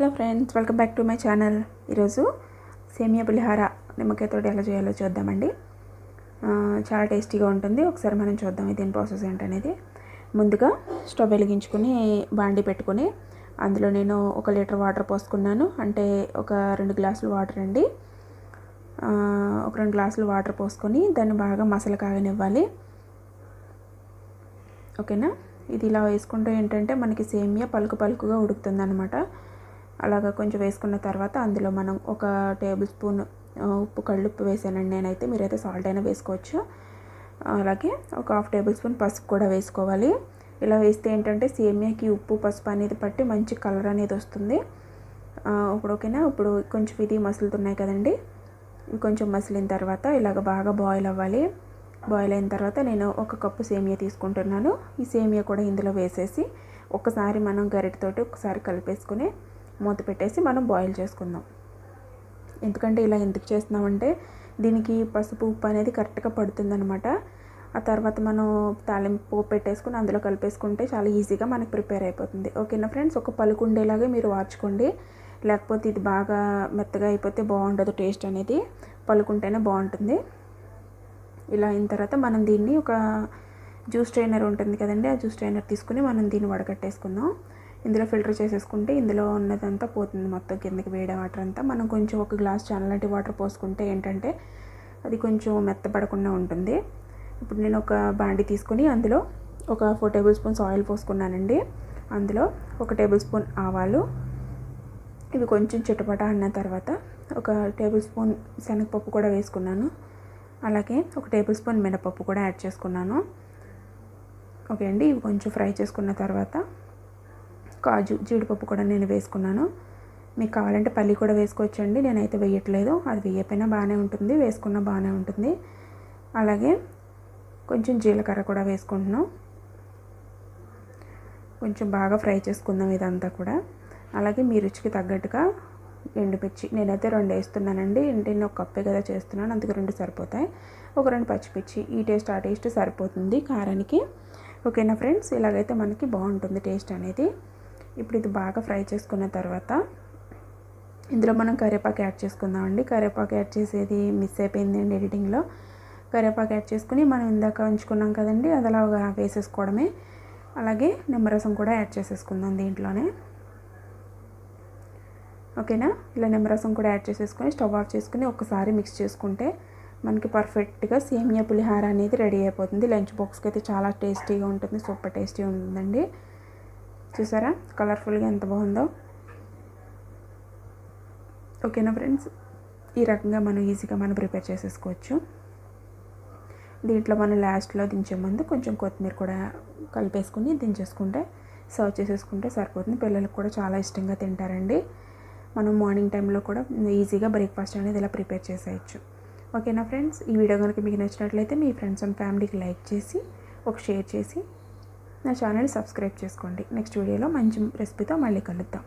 Hello friends, welcome back to my channel. ఈరోజు సేమియా పులిహార నిమ్మకాయతో ఎలా చేయాలో చూద్దామండి. చాలా టేస్టీగా ఉంటుంది. ఒకసారి మనం చూద్దాం దీని ప్రాసెస్ ఏంటనేది. ముందుగా స్టవ్ వెలిగించుకుని బాండి పెట్టుకుని అందులో నేను 1 లీటర్ వాటర్ పోసుకున్నాను. అంటే ఒక 2 గ్లాసులు వాటర్ అండి. ఒక 2 గ్లాసులు వాటర్ పోసుకొని దాన్ని బాగా మసలు కాగనివ్వాలి. ఓకేనా. ఇది ఇలా వేసుకుంటే ఏంటంటే మనకి సేమియా పలుకుగా ఉడుకుతుంది అనమాట. అలాగా కొంచెం వేసుకున్న తర్వాత అందులో మనం 1 టేబుల్ స్పూన్ ఉప్పు, కళ్ళుప్పు వేసానండి నేనైతే. మీరైతే సాల్ట్ అయినా వేసుకోవచ్చు. అలాగే ఒక 1/2 టేబుల్ స్పూన్ పసుపు కూడా వేసుకోవాలి. ఇలా వేస్తే ఏంటంటే సేమియాకి ఉప్పు, పసుపు అనేది పట్టి మంచి కలర్ అనేది వస్తుంది. ఇప్పుడు ఓకేనా. ఇప్పుడు కొంచెం ఇది మసులుతున్నాయి కదండి. ఇవి కొంచెం మసిలిన తర్వాత ఇలాగ బాగా బాయిల్ అవ్వాలి. బాయిల్ అయిన తర్వాత నేను 1 కప్పు సేమియా తీసుకుంటున్నాను. ఈ సేమియా కూడా ఇందులో వేసేసి ఒకసారి మనం గరిటెతోటి ఒకసారి కలిపేసుకుని మూత పెట్టేసి మనం బాయిల్ చేసుకుందాం. ఎందుకంటే ఇలా ఎందుకు చేస్తున్నామంటే దీనికి పసుపు, ఉప్పు అనేది కరెక్ట్గా పడుతుందన్నమాట. ఆ తర్వాత మనం తాలింపు పెట్టేసుకుని అందులో కలిపేసుకుంటే చాలా ఈజీగా మనకు ప్రిపేర్ అయిపోతుంది. ఓకేనా ఫ్రెండ్స్. ఒక పలుకు ఉండేలాగా మీరు వార్చుకోండి. లేకపోతే ఇది బాగా మెత్తగా అయిపోతే బాగుండదు. టేస్ట్ అనేది పలుకుంటేనే బాగుంటుంది. ఇలా అయిన తర్వాత మనం దీన్ని ఒక జ్యూస్ స్ట్రైనర్ ఉంటుంది కదండి, ఆ జ్యూస్ స్ట్రైనర్ తీసుకుని మనం దీన్ని వడకట్టేసుకుందాం. ఇందులో ఫిల్టర్ చేసేసుకుంటే ఇందులో ఉన్నదంతా పోతుంది మొత్తం కిందకి, వేడే వాటర్ అంతా. మనం కొంచెం 1 గ్లాస్ చల్లటి వాటర్ పోసుకుంటే ఏంటంటే అది కొంచెం మెత్తపడకుండా ఉంటుంది. ఇప్పుడు నేను ఒక బాండి తీసుకుని అందులో ఒక 4 టేబుల్ స్పూన్స్ ఆయిల్ పోసుకున్నానండి. అందులో 1 టేబుల్ స్పూన్ ఆవాలు, ఇవి కొంచెం చిటపట అన్న తర్వాత 1 టేబుల్ స్పూన్ శనగపప్పు కూడా వేసుకున్నాను. అలాగే 1 టేబుల్ స్పూన్ మినపప్పు కూడా యాడ్ చేసుకున్నాను. ఓకే అండి. ఇవి కొంచెం ఫ్రై చేసుకున్న తర్వాత కాజు, జీడిపప్పు కూడా నేను వేసుకున్నాను. మీకు కావాలంటే పల్లి కూడా వేసుకోవచ్చండి. నేనైతే వేయట్లేదు. అది వేయకపోయినా బాగానే ఉంటుంది, వేసుకున్నా బాగానే ఉంటుంది. అలాగే కొంచెం జీలకర్ర కూడా వేసుకుంటున్నాం. కొంచెం బాగా ఫ్రై చేసుకుందాం ఇదంతా కూడా. అలాగే మీ రుచికి తగ్గట్టుగా ఎండుమిర్చి, నేనైతే 2 వేస్తున్నానండి. నేను 1 కప్పే కదా చేస్తున్నాను, అందుకే 2 సరిపోతాయి. ఒక 2 పచ్చిమిర్చి. ఈ టేస్ట్ ఆ టేస్ట్ సరిపోతుంది కారానికి. ఓకేనా ఫ్రెండ్స్. ఇలాగైతే మనకి బాగుంటుంది టేస్ట్ అనేది. ఇప్పుడు ఇది బాగా ఫ్రై చేసుకున్న తర్వాత ఇందులో మనం కరివేపాకు యాడ్ చేసుకుందామండి. కరివేపాకు యాడ్ చేసేది మిస్ అయిపోయిందండి ఎడిటింగ్లో. కరివేపాకు యాడ్ చేసుకుని మనం ఇందాక ఉంచుకున్నాం కదండి, అది అలాగా వేసేసుకోవడమే. అలాగే నిమ్మరసం కూడా యాడ్ చేసేసుకుందాం దీంట్లోనే. ఓకేనా. ఇలా నిమ్మరసం కూడా యాడ్ చేసేసుకొని స్టవ్ ఆఫ్ చేసుకుని ఒకసారి మిక్స్ చేసుకుంటే మనకి పర్ఫెక్ట్గా సేమియా పులిహార అనేది రెడీ అయిపోతుంది. లంచ్ బాక్స్కి అయితే చాలా టేస్టీగా ఉంటుంది. సూపర్ టేస్టీ ఉంటుందండి. చూసారా కలర్ఫుల్గా ఎంత బాగుందో. ఓకేనా ఫ్రెండ్స్. ఈ రకంగా మనం ఈజీగా ప్రిపేర్ చేసేసుకోవచ్చు. దీంట్లో మనం లాస్ట్లో దించే ముందు కొంచెం కొత్తిమీర కూడా కలిపేసుకుని దించేసుకుంటే సర్వ్ చేసేసుకుంటే సరిపోతుంది. పిల్లలకు కూడా చాలా ఇష్టంగా తింటారండి. మనం మార్నింగ్ టైంలో కూడా ఈజీగా బ్రేక్ఫాస్ట్ అనేది ఇలా ప్రిపేర్ చేసేయచ్చు. ఓకేనా ఫ్రెండ్స్. ఈ వీడియో కనుక మీకు నచ్చినట్లయితే మీ ఫ్రెండ్స్ అండ్ ఫ్యామిలీకి లైక్ చేసి ఒక షేర్ చేసి నా ఛానల్ సబ్స్క్రైబ్ చేసుకోండి. నెక్స్ట్ వీడియోలో మంచి రెసిపీతో మళ్ళీ కలుద్దాం.